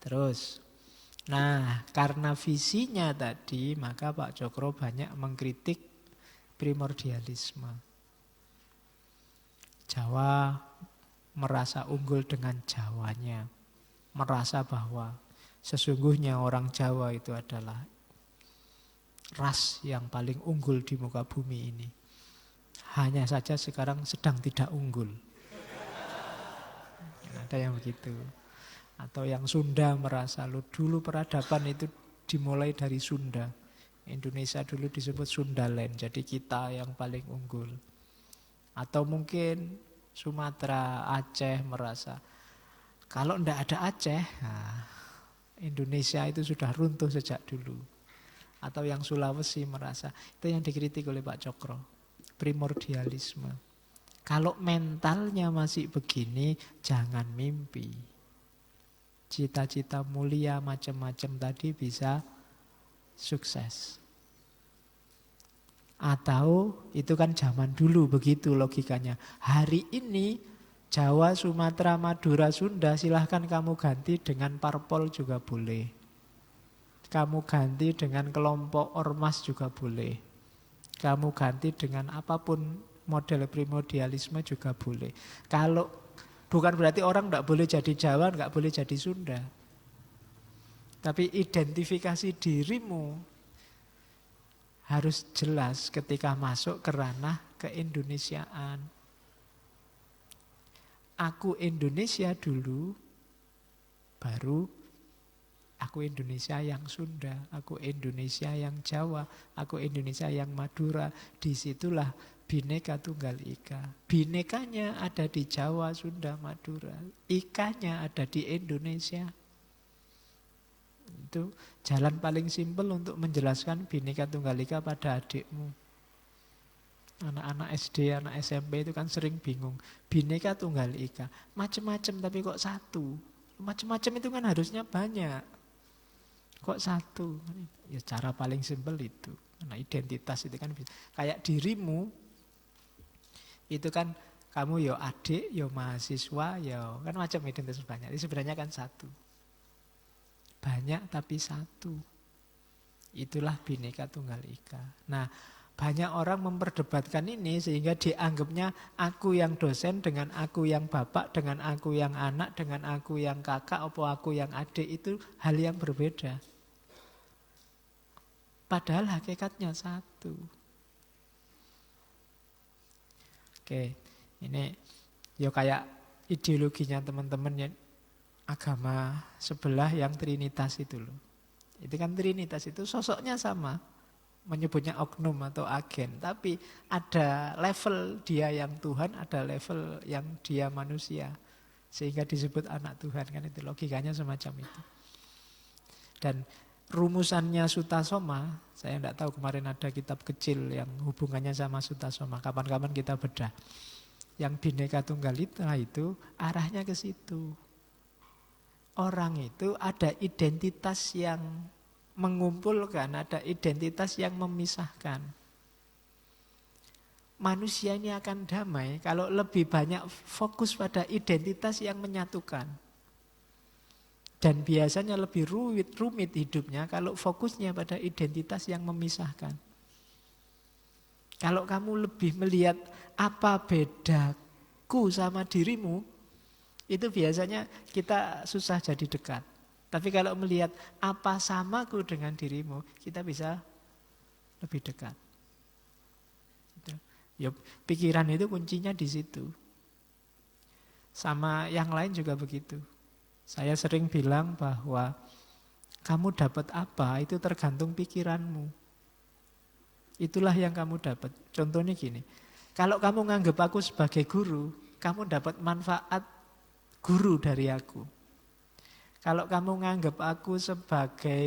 Terus, nah karena visinya tadi, maka Pak Cokro banyak mengkritik primordialisme. Jawa merasa unggul dengan Jawanya, merasa bahwa sesungguhnya orang Jawa itu adalah ras yang paling unggul di muka bumi ini. Hanya saja sekarang sedang tidak unggul. Ada yang begitu. Atau yang Sunda merasa dulu peradaban itu dimulai dari Sunda. Indonesia dulu disebut Sundaland, jadi kita yang paling unggul. Atau mungkin Sumatera, Aceh merasa kalau tidak ada Aceh, nah, Indonesia itu sudah runtuh sejak dulu. Atau yang Sulawesi merasa, itu yang dikritik oleh Pak Cokro, primordialisme. Kalau mentalnya masih begini, jangan mimpi. Cita-cita mulia macam-macam tadi bisa sukses. Atau itu kan zaman dulu begitu logikanya. Hari ini Jawa, Sumatera, Madura, Sunda silahkan kamu ganti dengan parpol juga boleh. Kamu ganti dengan kelompok ormas juga boleh. Kamu ganti dengan apapun model primordialisme juga boleh. Kalau bukan berarti orang tidak boleh jadi Jawa, tidak boleh jadi Sunda. Tapi identifikasi dirimu harus jelas ketika masuk ke ranah keindonesiaan. Aku Indonesia dulu, baru aku Indonesia yang Sunda, aku Indonesia yang Jawa, aku Indonesia yang Madura. Disitulah Bhinneka Tunggal Ika. Bhinekanya ada di Jawa, Sunda, Madura. Ikanya ada di Indonesia. Itu jalan paling simpel untuk menjelaskan Bhinneka Tunggal Ika pada adikmu. Anak-anak SD, anak SMP itu kan sering bingung. Bhinneka Tunggal Ika, macam-macam tapi kok satu. Macam-macam itu kan harusnya banyak. Kok satu? Ya cara paling simpel itu. Karena identitas itu kan kayak dirimu itu kan kamu ya adik, ya mahasiswa, ya kan macam identitas banyak. Ini sebenarnya kan satu. Banyak tapi satu. Itulah Bhinneka Tunggal Ika. Nah, banyak orang memperdebatkan ini sehingga dianggapnya aku yang dosen dengan aku yang bapak, dengan aku yang anak, dengan aku yang kakak, atau aku yang adik itu hal yang berbeda. Padahal hakikatnya satu. Oke, ini ya kayak ideologinya teman-teman yang agama sebelah yang Trinitas itu loh. Itu kan Trinitas itu sosoknya sama. Menyebutnya oknum atau agen. Tapi ada level dia yang Tuhan, ada level yang dia manusia. Sehingga disebut anak Tuhan kan itu logikanya semacam itu. Dan rumusannya Sutasoma, saya tidak tahu kemarin ada kitab kecil yang hubungannya sama Sutasoma. Kapan-kapan kita bedah. Yang Bhinneka Tunggal Ika itu arahnya ke situ. Orang itu ada identitas yang mengumpulkan, ada identitas yang memisahkan. Manusia ini akan damai kalau lebih banyak fokus pada identitas yang menyatukan. Dan biasanya lebih rumit hidupnya kalau fokusnya pada identitas yang memisahkan. Kalau kamu lebih melihat apa bedaku sama dirimu, itu biasanya kita susah jadi dekat. Tapi kalau melihat apa samaku dengan dirimu, kita bisa lebih dekat. Ya, pikiran itu kuncinya di situ. Sama yang lain juga begitu. Saya sering bilang bahwa kamu dapat apa itu tergantung pikiranmu. Itulah yang kamu dapat. Contohnya gini, kalau kamu nganggap aku sebagai guru, kamu dapat manfaat guru dari aku. Kalau kamu nganggap aku sebagai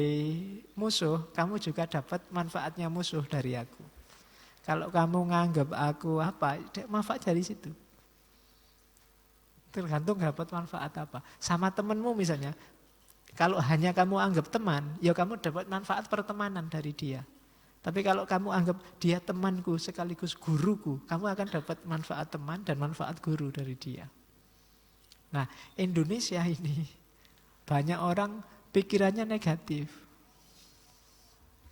musuh, kamu juga dapat manfaatnya musuh dari aku. Kalau kamu nganggap aku apa, manfaat dari situ. Tergantung dapat manfaat apa. Sama temanmu misalnya, kalau hanya kamu anggap teman, ya kamu dapat manfaat pertemanan dari dia. Tapi kalau kamu anggap dia temanku sekaligus guruku, kamu akan dapat manfaat teman dan manfaat guru dari dia. Nah, Indonesia ini Banyak orang pikirannya negatif.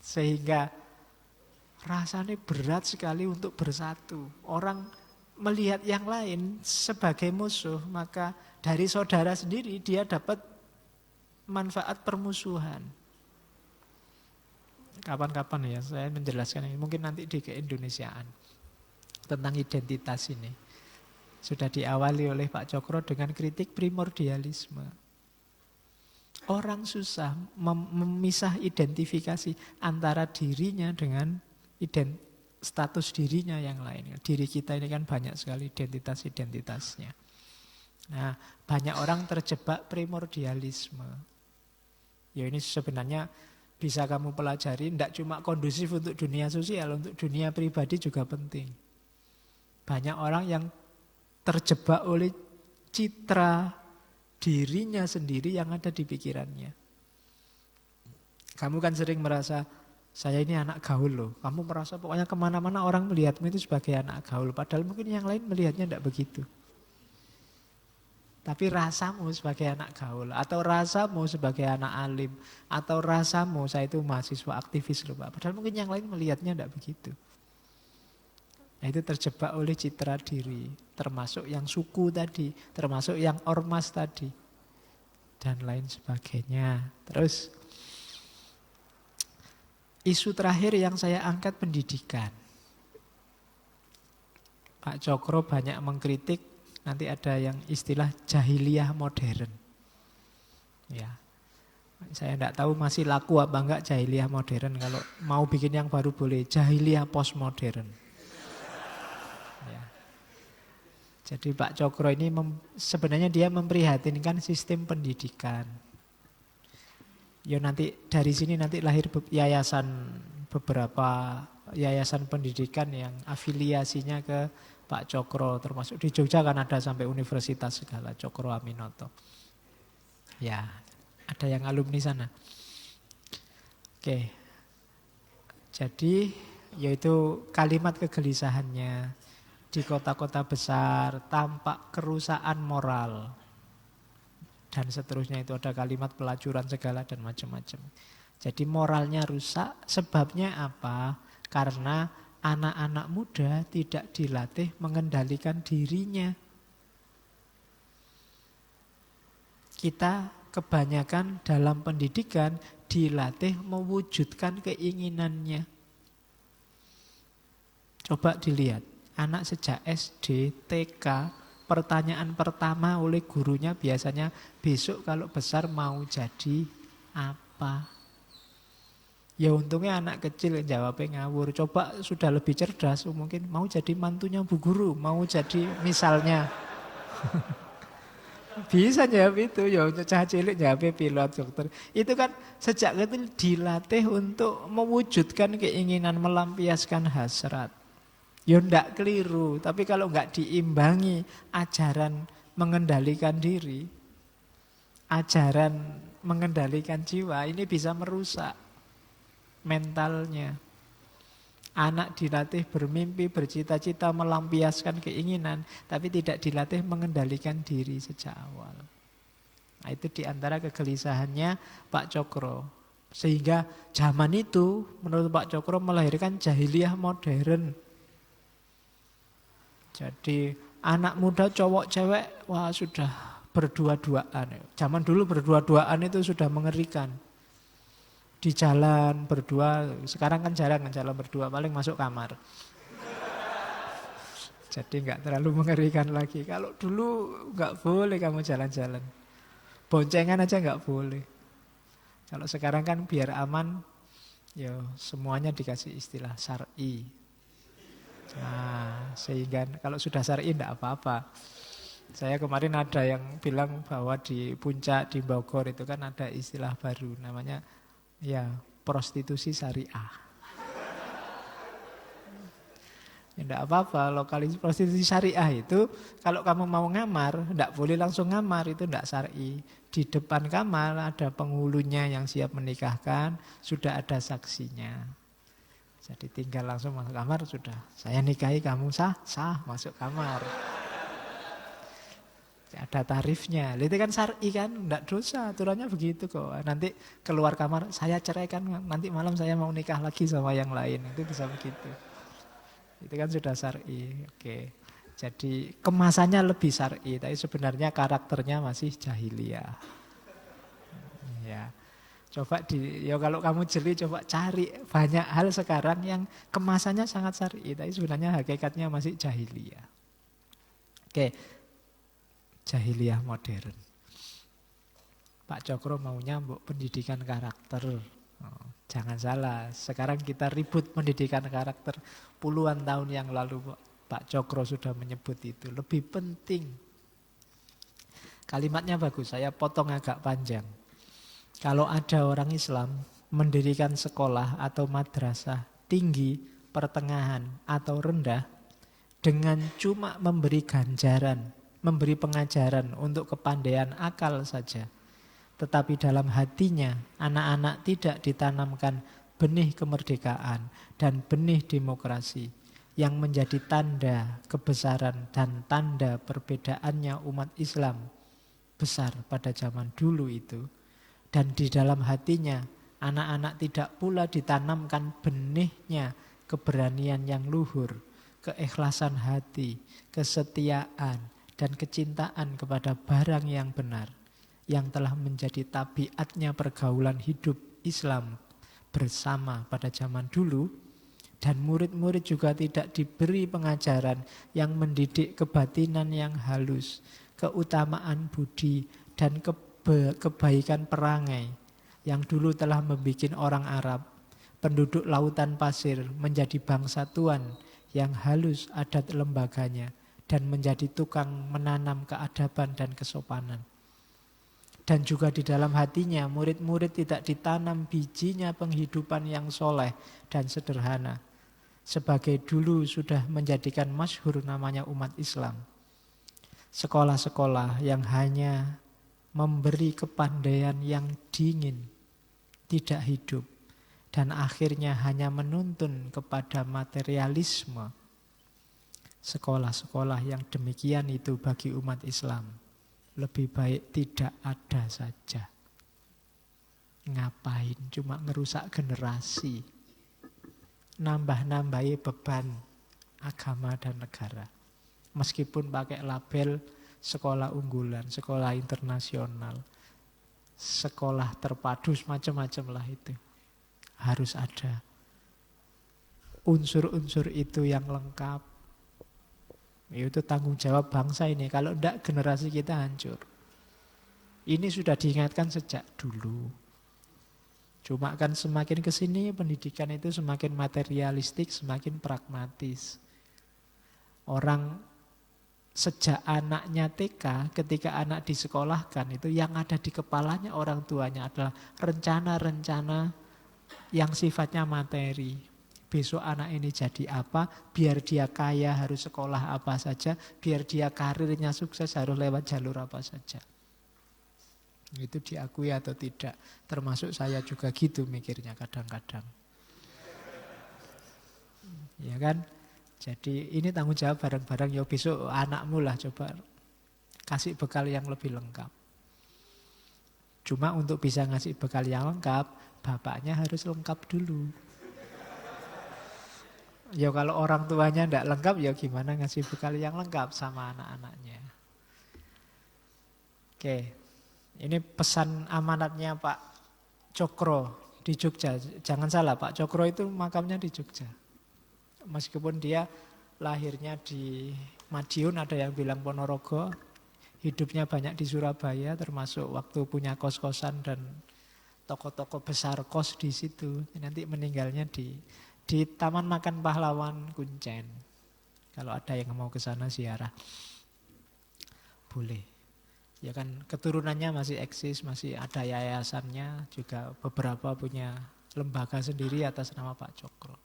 Sehingga rasanya berat sekali untuk bersatu. Orang melihat yang lain sebagai musuh, maka dari saudara sendiri dia dapat manfaat permusuhan. Kapan-kapan ya saya menjelaskan ini, mungkin nanti di keindonesiaan tentang identitas ini. Sudah diawali oleh Pak Cokro dengan kritik primordialisme. Orang susah memisah identifikasi antara dirinya dengan status dirinya yang lain. Diri kita ini kan banyak sekali identitas-identitasnya. Nah, banyak orang terjebak primordialisme. Ya ini sebenarnya bisa kamu pelajari, tidak cuma kondusif untuk dunia sosial, untuk dunia pribadi juga penting. Banyak orang yang terjebak oleh citra dirinya sendiri yang ada di pikirannya. Kamu kan sering merasa, saya ini anak gaul loh. Kamu merasa pokoknya kemana-mana orang melihatmu itu sebagai anak gaul. Padahal mungkin yang lain melihatnya tidak begitu. Tapi rasamu sebagai anak gaul, atau rasamu sebagai anak alim, atau rasamu saya itu mahasiswa aktivis loh Pak. Padahal mungkin yang lain melihatnya tidak begitu. Nah, itu terjebak oleh citra diri, termasuk yang suku tadi, termasuk yang ormas tadi, dan lain sebagainya. Terus, isu terakhir yang saya angkat pendidikan. Pak Cokro banyak mengkritik, nanti ada yang istilah jahiliyah modern. Ya, saya tidak tahu masih laku apa enggak jahiliyah modern. Kalau mau bikin yang baru boleh, jahiliyah postmodern. Jadi Pak Cokro ini sebenarnya dia memprihatinkan sistem pendidikan. Ya nanti dari sini nanti lahir beberapa yayasan pendidikan yang afiliasinya ke Pak Cokro, termasuk di Jogja kan ada sampai universitas segala, Cokro Aminoto. Ya, ada yang alumni sana. Oke. Jadi yaitu kalimat kegelisahannya. Di kota-kota besar tampak kerusakan moral. Dan seterusnya itu ada kalimat pelacuran segala dan macam-macam. Jadi moralnya rusak, sebabnya apa? Karena anak-anak muda tidak dilatih mengendalikan dirinya. Kita kebanyakan dalam pendidikan dilatih mewujudkan keinginannya. Coba dilihat. Anak sejak SD, TK, pertanyaan pertama oleh gurunya biasanya besok kalau besar mau jadi apa? Ya untungnya anak kecil jawabnya ngawur. Coba sudah lebih cerdas, mungkin mau jadi mantunya Bu Guru, mau jadi misalnya. Bisa jawab itu, ya cah cilik jawabnya pilot, dokter. Itu kan sejak kecil dilatih untuk mewujudkan keinginan, melampiaskan hasrat. Ya ndak keliru, tapi kalau nggak diimbangi ajaran mengendalikan diri, ajaran mengendalikan jiwa, ini bisa merusak mentalnya. Anak dilatih bermimpi, bercita-cita, melampiaskan keinginan, tapi tidak dilatih mengendalikan diri sejak awal. Nah, itu diantara kegelisahannya Pak Cokro. Sehingga zaman itu menurut Pak Cokro melahirkan jahiliyah modern. Jadi anak muda cowok cewek wah sudah berdua-duaan. Zaman dulu berdua-duaan itu sudah mengerikan. Di jalan berdua, sekarang kan jarang kan jalan berdua, paling masuk kamar. Jadi enggak terlalu mengerikan lagi. Kalau dulu enggak boleh kamu jalan-jalan. Boncengan aja enggak boleh. Kalau sekarang kan biar aman, ya semuanya dikasih istilah syar'i. Nah, sehingga kalau sudah syar'i tidak apa-apa. Saya kemarin ada yang bilang bahwa di Puncak, di Bogor itu kan ada istilah baru namanya ya prostitusi syariah. Ya tidak apa-apa, lokalisasi prostitusi syariah itu kalau kamu mau ngamar, tidak boleh langsung ngamar, itu tidak syar'i. Di depan kamar ada penghulunya yang siap menikahkan, sudah ada saksinya. Jadi tinggal langsung masuk kamar sudah. Saya nikahi kamu sah, sah masuk kamar. Ada tarifnya. Itu kan syar'i kan, enggak dosa, aturannya begitu kok. Nanti keluar kamar, saya ceraikan, nanti malam saya mau nikah lagi sama yang lain. Itu bisa begitu. Itu kan sudah syar'i. Oke. Jadi kemasannya lebih syar'i, tapi sebenarnya karakternya masih jahiliyah. Ya. Coba ya kalau kamu jeli coba cari banyak hal sekarang yang kemasannya sangat syar'i, tapi sebenarnya hakikatnya masih jahiliyah. Oke. Jahiliyah modern. Pak Cokro maunya pendidikan karakter. Oh, jangan salah, sekarang kita ribut pendidikan karakter. Puluhan tahun yang lalu Pak Cokro sudah menyebut itu. Lebih penting. Kalimatnya bagus, saya potong agak panjang. Kalau ada orang Islam mendirikan sekolah atau madrasah tinggi, pertengahan, atau rendah, dengan cuma memberi ganjaran, memberi pengajaran untuk kepandaian akal saja, tetapi dalam hatinya anak-anak tidak ditanamkan benih kemerdekaan dan benih demokrasi yang menjadi tanda kebesaran dan tanda perbedaannya umat Islam besar pada zaman dulu itu. Dan di dalam hatinya anak-anak tidak pula ditanamkan benihnya keberanian yang luhur, keikhlasan hati, kesetiaan, dan kecintaan kepada barang yang benar, yang telah menjadi tabiatnya pergaulan hidup Islam bersama pada zaman dulu. Dan murid-murid juga tidak diberi pengajaran yang mendidik kebatinan yang halus, keutamaan budi, dan kebaikan perangai yang dulu telah membuat orang Arab, penduduk lautan pasir, menjadi bangsa tuan yang halus adat lembaganya dan menjadi tukang menanam keadaban dan kesopanan. Dan juga di dalam hatinya murid-murid tidak ditanam bijinya penghidupan yang soleh dan sederhana, sebagai dulu sudah menjadikan masyhur namanya umat Islam. Sekolah-sekolah yang hanya memberi kepandaian yang dingin, tidak hidup, dan akhirnya hanya menuntun kepada materialisme. Sekolah-sekolah yang demikian itu bagi umat Islam lebih baik tidak ada saja. Ngapain cuma ngerusak generasi, nambah-nambahi beban agama dan negara. Meskipun pakai label sekolah unggulan, sekolah internasional, sekolah terpadu, macam-macam lah itu. Harus ada unsur-unsur itu yang lengkap. Itu tanggung jawab bangsa ini. Kalau tidak generasi kita hancur. Ini sudah diingatkan sejak dulu. Cuma kan semakin kesini pendidikan itu semakin materialistik, semakin pragmatis. Orang sejak anaknya TK, ketika anak disekolahkan itu yang ada di kepalanya orang tuanya adalah rencana-rencana yang sifatnya materi. Besok anak ini jadi apa, biar dia kaya harus sekolah apa saja, biar dia karirnya sukses harus lewat jalur apa saja. Itu diakui atau tidak, termasuk saya juga gitu mikirnya kadang-kadang. Ya kan? Jadi ini tanggung jawab bareng-bareng. Ya besok anakmu lah coba kasih bekal yang lebih lengkap. Cuma untuk bisa ngasih bekal yang lengkap, bapaknya harus lengkap dulu. Ya kalau orang tuanya tidak lengkap, ya gimana ngasih bekal yang lengkap sama anak-anaknya. Oke, ini pesan amanatnya Pak Cokro di Jogja. Jangan salah, Pak Cokro itu makamnya di Jogja. Meskipun dia lahirnya di Madiun, ada yang bilang Ponorogo, hidupnya banyak di Surabaya, termasuk waktu punya kos-kosan dan toko-toko besar kos di situ. Nanti meninggalnya di Taman Makan Pahlawan Kuncen. Kalau ada yang mau ke sana ziarah, boleh. Ya kan keturunannya masih eksis, masih ada yayasannya, juga beberapa punya lembaga sendiri atas nama Pak Cokro.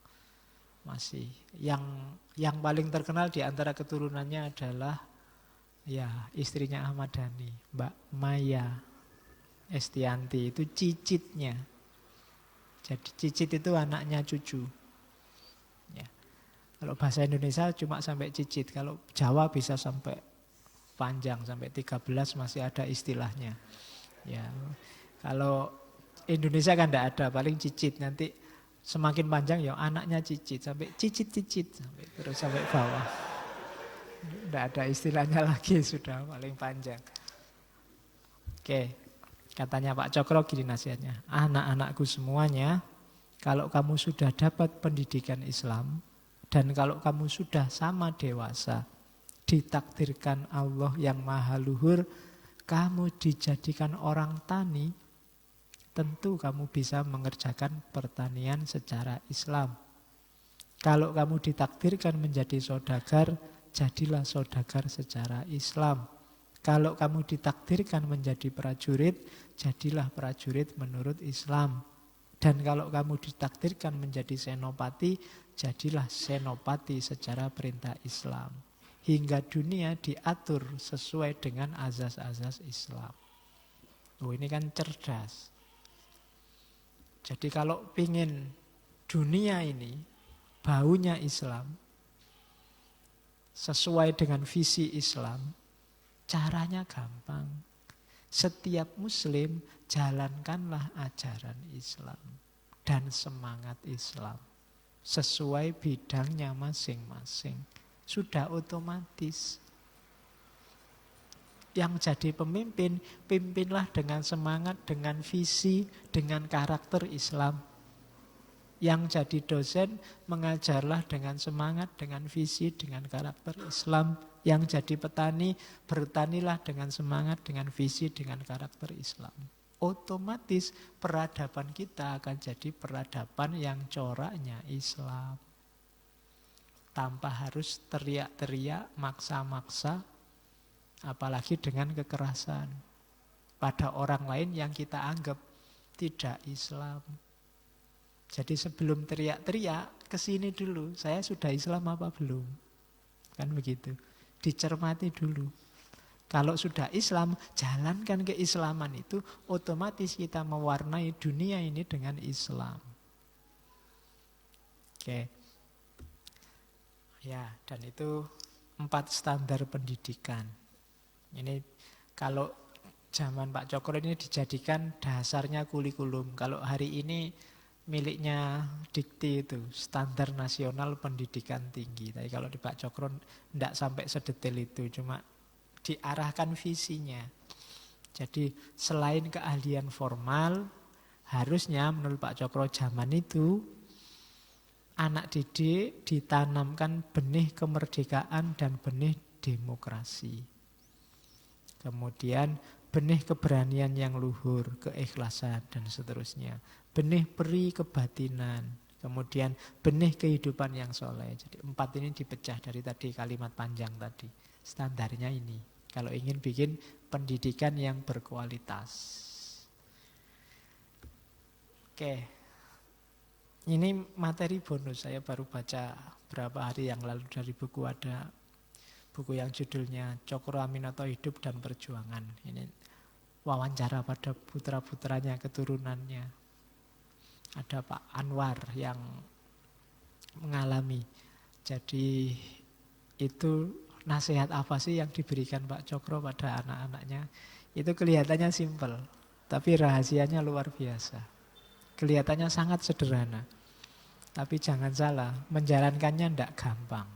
Masih yang paling terkenal di antara keturunannya adalah ya istrinya Ahmad Dhani, Mbak Maya Estianti, itu cicitnya. Jadi cicit itu anaknya cucu. Ya. Kalau bahasa Indonesia cuma sampai cicit, kalau Jawa bisa sampai panjang sampai 13 masih ada istilahnya. Ya, kalau Indonesia kan tidak ada, paling cicit. Nanti semakin panjang ya anaknya cicit sampai cicit-cicit sampai terus sampai bawah. Tidak ada istilahnya lagi, sudah paling panjang. Oke, katanya Pak Cokro gini nasihatnya. Anak-anakku semuanya, kalau kamu sudah dapat pendidikan Islam dan kalau kamu sudah sama dewasa, ditakdirkan Allah yang maha luhur, kamu dijadikan orang tani, tentu kamu bisa mengerjakan pertanian secara Islam. Kalau kamu ditakdirkan menjadi saudagar, jadilah saudagar secara Islam. Kalau kamu ditakdirkan menjadi prajurit, jadilah prajurit menurut Islam. Dan kalau kamu ditakdirkan menjadi senopati, jadilah senopati secara perintah Islam. Hingga dunia diatur sesuai dengan azas-azas Islam. Oh, ini kan cerdas. Jadi kalau pingin dunia ini baunya Islam, sesuai dengan visi Islam, caranya gampang. Setiap muslim jalankanlah ajaran Islam dan semangat Islam sesuai bidangnya masing-masing. Sudah otomatis. Yang jadi pemimpin, pimpinlah dengan semangat, dengan visi, dengan karakter Islam. Yang jadi dosen, mengajarlah dengan semangat, dengan visi, dengan karakter Islam. Yang jadi petani, bertanilah dengan semangat, dengan visi, dengan karakter Islam. Otomatis peradaban kita akan jadi peradaban yang coraknya Islam. Tanpa harus teriak-teriak, maksa-maksa, apalagi dengan kekerasan pada orang lain yang kita anggap tidak Islam. Jadi sebelum teriak-teriak, kesini dulu, saya sudah Islam apa belum? Kan begitu, dicermati dulu. Kalau sudah Islam, jalankan keislaman itu, otomatis kita mewarnai dunia ini dengan Islam. Oke. Ya, dan itu 4 standar pendidikan. Ini kalau zaman Pak Cokro ini dijadikan dasarnya kurikulum. Kalau hari ini miliknya Dikti itu, Standar Nasional Pendidikan Tinggi. Tapi kalau di Pak Cokro tidak sampai sedetail itu, cuma diarahkan visinya. Jadi selain keahlian formal, harusnya menurut Pak Cokro zaman itu, anak didik ditanamkan benih kemerdekaan dan benih demokrasi. Kemudian benih keberanian yang luhur, keikhlasan dan seterusnya. Benih peri kebatinan. Kemudian benih kehidupan yang soleh. Jadi 4 ini dipecah dari tadi kalimat panjang tadi. Standarnya ini. Kalau ingin bikin pendidikan yang berkualitas. Oke. Ini materi bonus, saya baru baca berapa hari yang lalu dari buku, ada buku yang judulnya Cokro Aminoto Hidup dan Perjuangan. Ini wawancara pada putra-putranya, keturunannya. Ada Pak Anwar yang mengalami. Jadi itu nasihat apa sih yang diberikan Pak Cokro pada anak-anaknya? Itu kelihatannya simpel, tapi rahasianya luar biasa. Kelihatannya sangat sederhana. Tapi jangan salah, menjalankannya tidak gampang.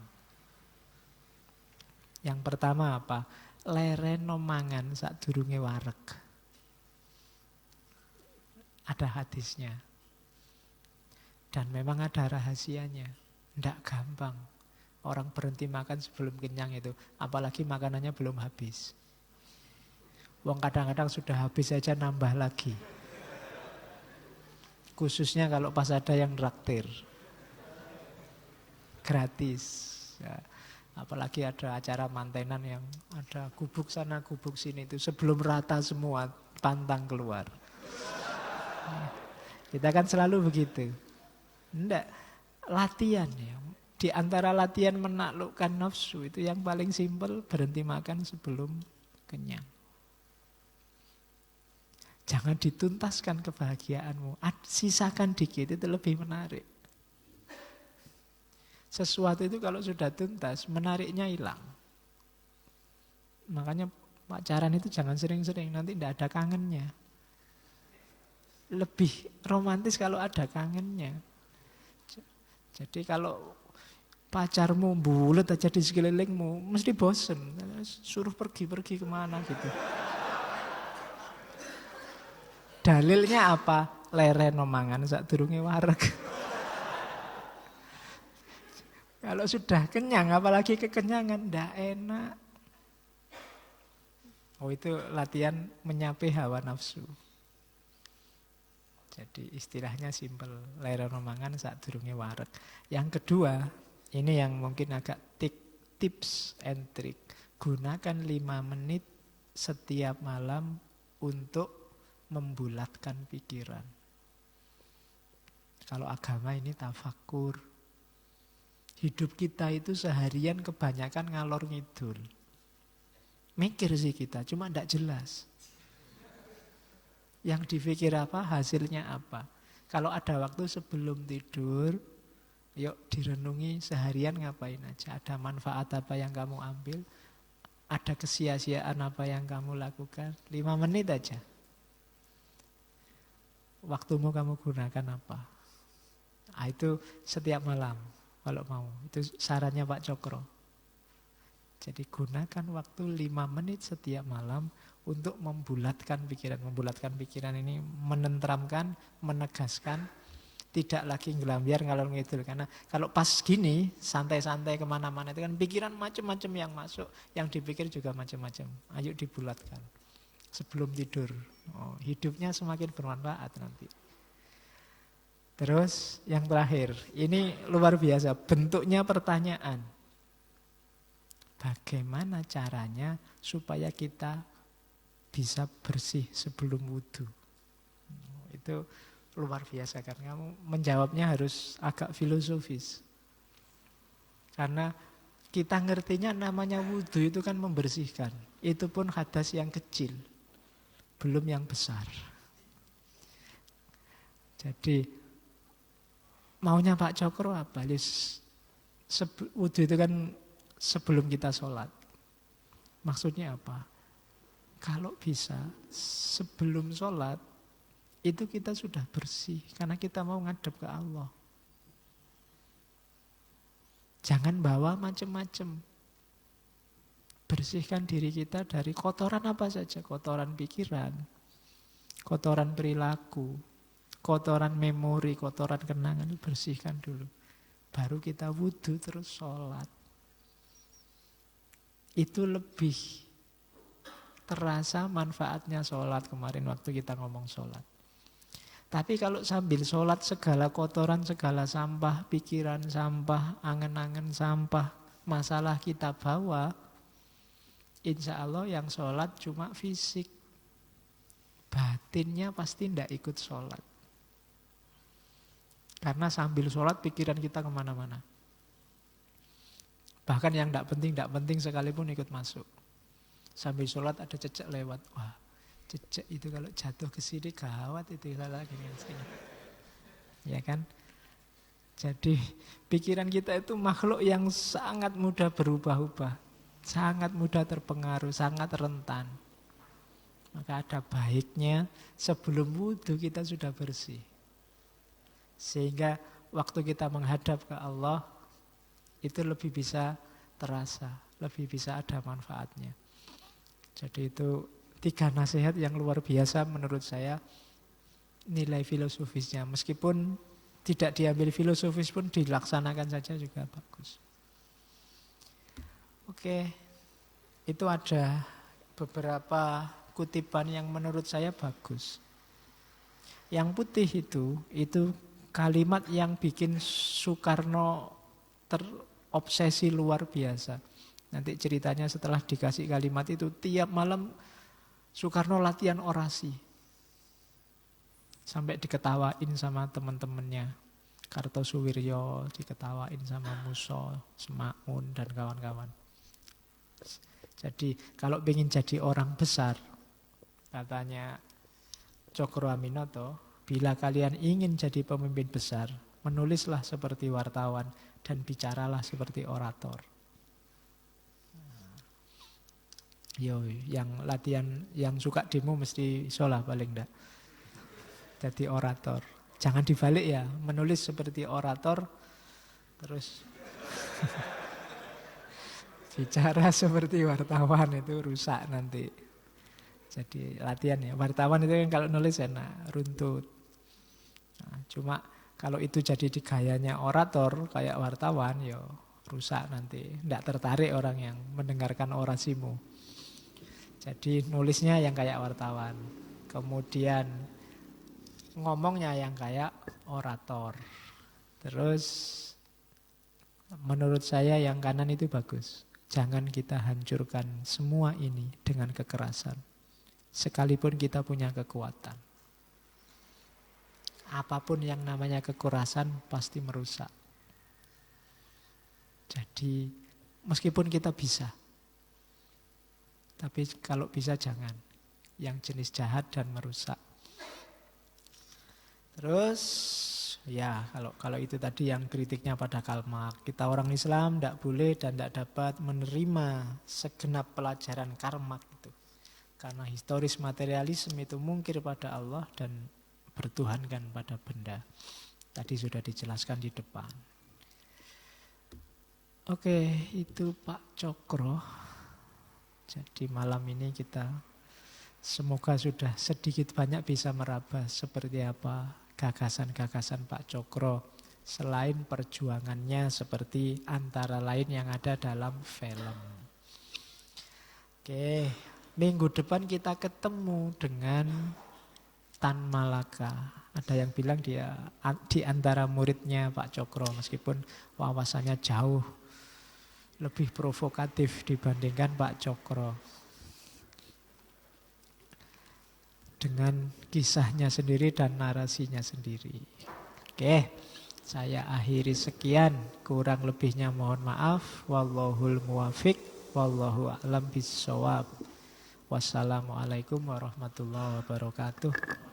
Yang pertama apa? Lereno mangan sadurunge wareg. Ada hadisnya. Dan memang ada rahasianya. Tidak gampang. Orang berhenti makan sebelum kenyang itu. Apalagi makanannya belum habis. Wong kadang-kadang sudah habis saja nambah lagi. Khususnya kalau pas ada yang traktir. Gratis. Ya. Apalagi ada acara mantenan yang ada gubuk sana, gubuk sini itu. Sebelum rata semua, pantang keluar. Kita kan selalu begitu. Enggak, latihan ya. Di antara latihan menaklukkan nafsu itu yang paling simpel, berhenti makan sebelum kenyang. Jangan dituntaskan kebahagiaanmu. Sisakan dikit, itu lebih menarik. Sesuatu itu kalau sudah tuntas, menariknya hilang. Makanya pacaran itu jangan sering-sering, nanti tidak ada kangennya. Lebih romantis kalau ada kangennya. Jadi kalau pacarmu bulet aja di sekelilingmu, mesti bosen. Suruh pergi-pergi kemana gitu. Dalilnya apa? Leren omangan sak durunge wareg. Kalau sudah kenyang, apalagi kekenyangan, ndak enak. Oh, itu latihan menyape hawa nafsu. Jadi istilahnya simpel, leren omangan sak durunge wareg. Yang kedua, ini yang mungkin agak tips and trick. Gunakan 5 menit setiap malam untuk membulatkan pikiran. Kalau agama ini tafakur. Hidup kita itu seharian kebanyakan ngalor ngidul. Mikir sih kita, cuma tidak jelas. Yang dipikir apa, hasilnya apa. Kalau ada waktu sebelum tidur, yuk direnungi seharian ngapain aja. Ada manfaat apa yang kamu ambil, ada kesia-siaan apa yang kamu lakukan. 5 menit aja. Waktumu kamu gunakan apa. Nah, itu setiap malam. Kalau mau, itu sarannya Pak Cokro. Jadi gunakan waktu 5 menit setiap malam untuk membulatkan pikiran. Membulatkan pikiran ini menenteramkan, menegaskan, tidak lagi ngelambiar ngalor ngidul. Karena kalau pas gini, santai-santai kemana-mana itu kan pikiran macam-macam yang masuk, yang dipikir juga macam-macam. Ayo dibulatkan sebelum tidur. Oh, hidupnya semakin bermanfaat nanti. Terus yang terakhir, ini luar biasa, bentuknya pertanyaan. Bagaimana caranya supaya kita bisa bersih sebelum wudhu? Itu luar biasa, karena kamu menjawabnya harus agak filosofis. Karena kita ngertinya namanya wudhu itu kan membersihkan. Itu pun hadas yang kecil, belum yang besar. Jadi maunya Pak Cokro apa? Wudhu itu kan sebelum kita sholat. Maksudnya apa? Kalau bisa sebelum sholat itu kita sudah bersih. Karena kita mau ngadep ke Allah. Jangan bawa macam-macam. Bersihkan diri kita dari kotoran apa saja. Kotoran pikiran, kotoran perilaku, kotoran memori, kotoran kenangan, bersihkan dulu. Baru kita wudhu terus sholat. Itu lebih terasa manfaatnya sholat kemarin waktu kita ngomong sholat. Tapi kalau sambil sholat segala kotoran, segala sampah, pikiran sampah, angen-angen sampah, masalah kita bawa, insya Allah yang sholat cuma fisik. Batinnya pasti tidak ikut sholat. Karena sambil sholat pikiran kita kemana-mana. Bahkan yang tidak penting sekalipun ikut masuk. Sambil sholat ada cecek lewat. Wah, cecek itu kalau jatuh ke sini gawat itu salah gini. Ya kan? Jadi pikiran kita itu makhluk yang sangat mudah berubah-ubah. Sangat mudah terpengaruh, sangat rentan. Maka ada baiknya sebelum wudhu kita sudah bersih. Sehingga waktu kita menghadap ke Allah itu lebih bisa terasa, lebih bisa ada manfaatnya. Jadi itu 3 nasihat yang luar biasa menurut saya, nilai filosofisnya. Meskipun tidak diambil filosofis pun dilaksanakan saja juga bagus. Oke, itu ada beberapa kutipan yang menurut saya bagus. Yang putih itu kalimat yang bikin Soekarno terobsesi luar biasa. Nanti ceritanya setelah dikasih kalimat itu, tiap malam Soekarno latihan orasi. Sampai diketawain sama teman-temannya. Kartosuwiryo diketawain sama Muso, Semakmun, dan kawan-kawan. Jadi kalau ingin jadi orang besar, katanya Cokro Aminoto, bila kalian ingin jadi pemimpin besar, menulislah seperti wartawan dan bicaralah seperti orator. Yo, yang latihan, yang suka demo mesti isolah paling enggak. Jadi orator. Jangan dibalik ya, menulis seperti orator, terus bicara seperti wartawan itu rusak nanti. Jadi latihan ya, wartawan itu kan kalau nulis enak, runtut. Nah, cuma kalau itu jadi di gayanya orator kayak wartawan, ya rusak nanti. Tidak tertarik orang yang mendengarkan orasimu. Jadi nulisnya yang kayak wartawan. Kemudian ngomongnya yang kayak orator. Terus menurut saya yang kanan itu bagus. Jangan kita hancurkan semua ini dengan kekerasan. Sekalipun kita punya kekuatan. Apapun yang namanya kekerasan pasti merusak. Jadi meskipun kita bisa. Tapi kalau bisa jangan. Yang jenis jahat dan merusak. Terus ya kalau itu tadi yang kritiknya pada Karl Marx. Kita orang Islam tidak boleh dan tidak dapat menerima segenap pelajaran Karl Marx itu. Karena historis materialisme itu mungkir pada Allah dan bertuhankan pada benda. Tadi sudah dijelaskan di depan. Oke, itu Pak Cokro. Jadi malam ini kita semoga sudah sedikit banyak bisa meraba seperti apa gagasan-gagasan Pak Cokro. Selain perjuangannya seperti antara lain yang ada dalam film. Oke, minggu depan kita ketemu dengan Tan Malaka. Ada yang bilang dia di antara muridnya Pak Cokro meskipun wawasannya jauh lebih provokatif dibandingkan Pak Cokro. Dengan kisahnya sendiri dan narasinya sendiri. Oke, saya akhiri sekian. Kurang lebihnya mohon maaf. Wallahul muwafiq. Wallahu a'lam bissawab. Wassalamualaikum warahmatullahi wabarakatuh.